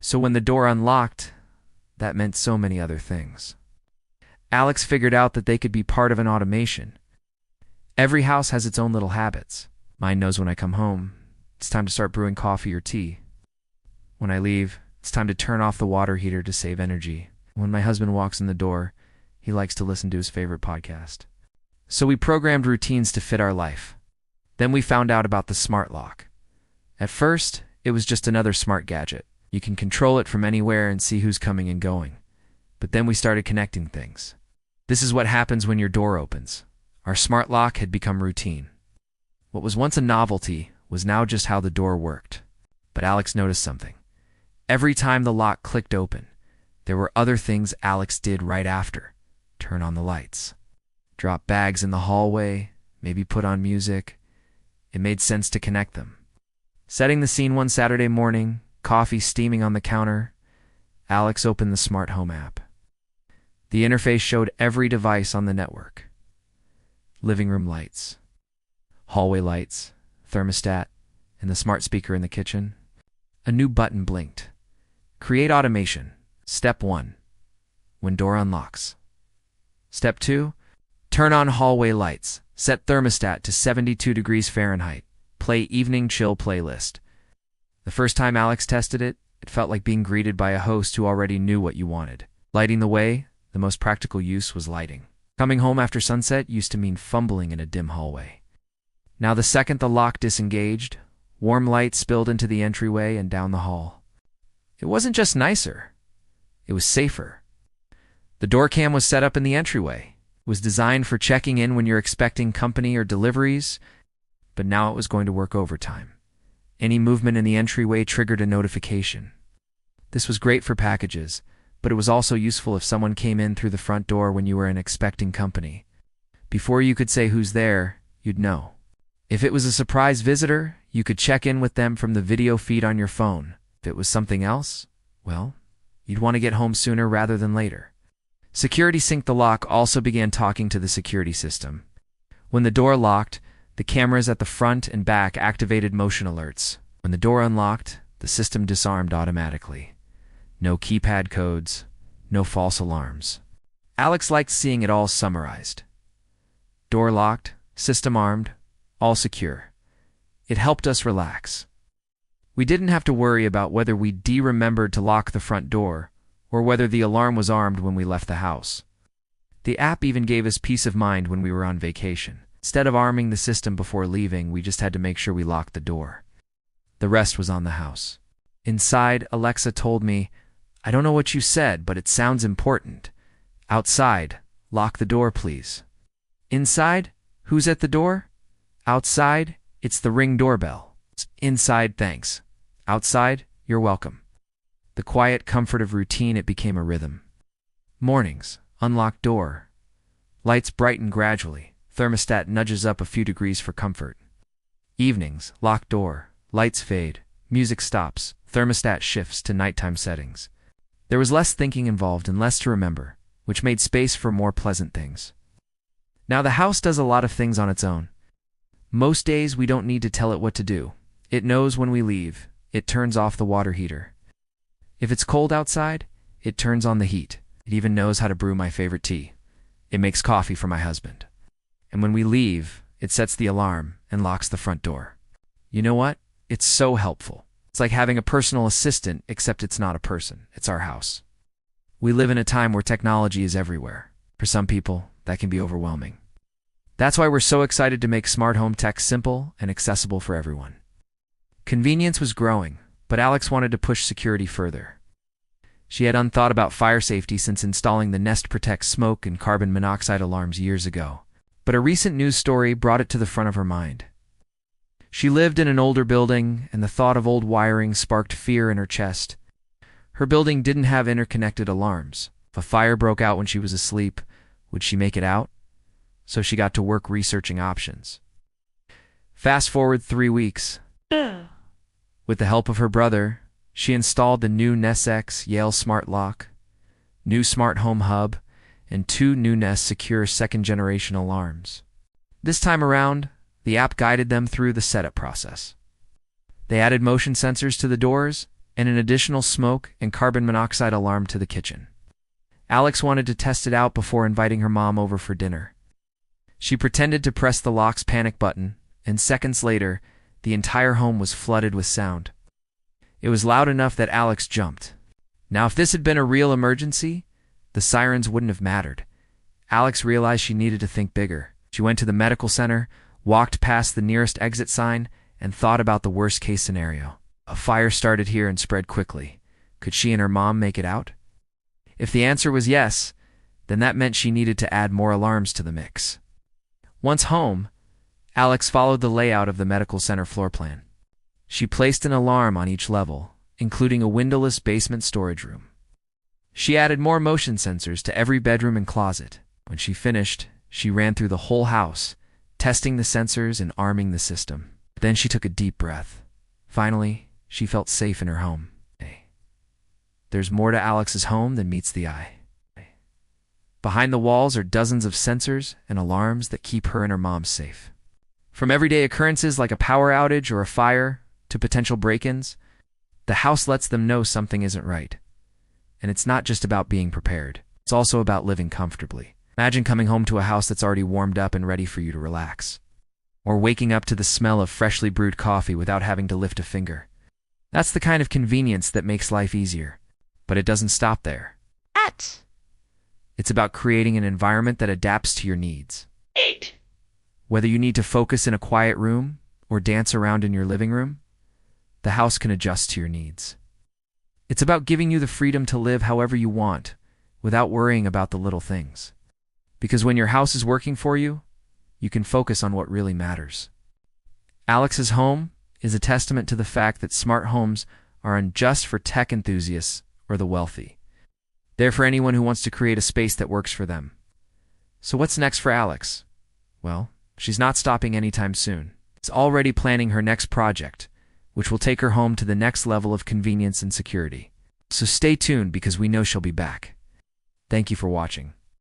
So when the door unlocked, that meant so many other things. Alex figured out that they could be part of an automation. Every house has its own little habits. Mine knows when I come home, it's time to start brewing coffee or tea. When I leave, it's time to turn off the water heater to save energy. When my husband walks in the door, he likes to listen to his favorite podcast. So we programmed routines to fit our life. Then we found out about the smart lock. At first, it was just another smart gadget. You can control it from anywhere and see who's coming and going. But then we started connecting things. This is what happens when your door opens. Our smart lock had become routine. What was once a novelty was now just how the door worked. But Alex noticed something. Every time the lock clicked open, there were other things Alex did right after. Turn on the lights. Drop bags in the hallway, maybe put on music. It made sense to connect them. Setting the scene one Saturday morning, coffee steaming on the counter, Alex opened the smart home app. The interface showed every device on the network. Living room lights, hallway lights, thermostat, and the smart speaker in the kitchen. A new button blinked. Create automation. Step 1. When door unlocks. Step 2. Turn on hallway lights. Set thermostat to 72 degrees Fahrenheit. Play evening chill playlist. The first time Alex tested it, it felt like being greeted by a host who already knew what you wanted. Lighting the way, the most practical use was lighting. Coming home after sunset used to mean fumbling in a dim hallway. Now the second the lock disengaged, warm light spilled into the entryway and down the hall. It wasn't just nicer, it was safer. The door cam was set up in the entryway. It was designed for checking in when you're expecting company or deliveries, but now it was going to work overtime. Any movement in the entryway triggered a notification. This was great for packages, but it was also useful if someone came in through the front door when you were an expecting company. Before you could say who's there, you'd know. If it was a surprise visitor, you could check in with them from the video feed on your phone. If it was something else, well, you'd want to get home sooner rather than later. Security Sync the Lock also began talking to the security system. When the door locked, the cameras at the front and back activated motion alerts. When the door unlocked, the system disarmed automatically. No keypad codes, no false alarms. Alex liked seeing it all summarized. Door locked, system armed, all secure. It helped us relax. We didn't have to worry about whether we remembered to lock the front door or whether the alarm was armed when we left the house. The app even gave us peace of mind when we were on vacation. Instead of arming the system before leaving, we just had to make sure we locked the door. The rest was on the house. Inside, Alexa told me, "I don't know what you said, but it sounds important. Outside, lock the door, please." Inside, who's at the door? Outside, it's the Ring doorbell. Inside, thanks. Outside, you're welcome. The quiet comfort of routine, it became a rhythm. Mornings, unlocked door. Lights brighten gradually. Thermostat nudges up a few degrees for comfort. Evenings, locked door. Lights fade. Music stops. Thermostat shifts to nighttime settings. There was less thinking involved and less to remember, which made space for more pleasant things. Now the house does a lot of things on its own. Most days we don't need to tell it what to do. It knows when we leave. It turns off the water heater. If it's cold outside, it turns on the heat. It even knows how to brew my favorite tea. It makes coffee for my husband. And when we leave, it sets the alarm and locks the front door. You know what? It's so helpful. It's like having a personal assistant, except it's not a person. It's our house. We live in a time where technology is everywhere. For some people, that can be overwhelming. That's why we're so excited to make smart home tech simple and accessible for everyone. Convenience was growing, but Alex wanted to push security further. She had unthought about fire safety since installing the Nest Protect smoke and carbon monoxide alarms years ago. But a recent news story brought it to the front of her mind. She lived in an older building, and the thought of old wiring sparked fear in her chest. Her building didn't have interconnected alarms. If a fire broke out when she was asleep, would she make it out? So she got to work researching options. Fast forward 3 weeks. With the help of her brother, she installed the new Nest X Yale Smart Lock, new Smart Home Hub, and 2 new Nest Secure second-generation alarms. This time around, the app guided them through the setup process. They added motion sensors to the doors, and an additional smoke and carbon monoxide alarm to the kitchen. Alex wanted to test it out before inviting her mom over for dinner. She pretended to press the lock's panic button, and seconds later, the entire home was flooded with sound. It was loud enough that Alex jumped. Now, if this had been a real emergency, the sirens wouldn't have mattered. Alex realized she needed to think bigger. She went to the medical center, walked past the nearest exit sign, and thought about the worst-case scenario. A fire started here and spread quickly. Could she and her mom make it out? If the answer was yes, then that meant she needed to add more alarms to the mix. Once home, Alex followed the layout of the medical center floor plan. She placed an alarm on each level, including a windowless basement storage room. She added more motion sensors to every bedroom and closet. When she finished, she ran through the whole house, testing the sensors and arming the system. Then she took a deep breath. Finally, she felt safe in her home. There's more to Alex's home than meets the eye. Behind the walls are dozens of sensors and alarms that keep her and her mom safe. From everyday occurrences like a power outage or a fire to potential break-ins, the house lets them know something isn't right. And it's not just about being prepared. It's also about living comfortably. Imagine coming home to a house that's already warmed up and ready for you to relax. Or waking up to the smell of freshly brewed coffee without having to lift a finger. That's the kind of convenience that makes life easier. But it doesn't stop there. It's about creating an environment that adapts to your needs. Whether you need to focus in a quiet room or dance around in your living room, the house can adjust to your needs. It's about giving you the freedom to live however you want, without worrying about the little things. Because when your house is working for you, you can focus on what really matters. Alex's home is a testament to the fact that smart homes aren't just for tech enthusiasts or the wealthy. They're for anyone who wants to create a space that works for them. So what's next for Alex? Well, she's not stopping anytime soon. She's already planning her next project, which will take her home to the next level of convenience and security. So stay tuned because we know she'll be back. Thank you for watching.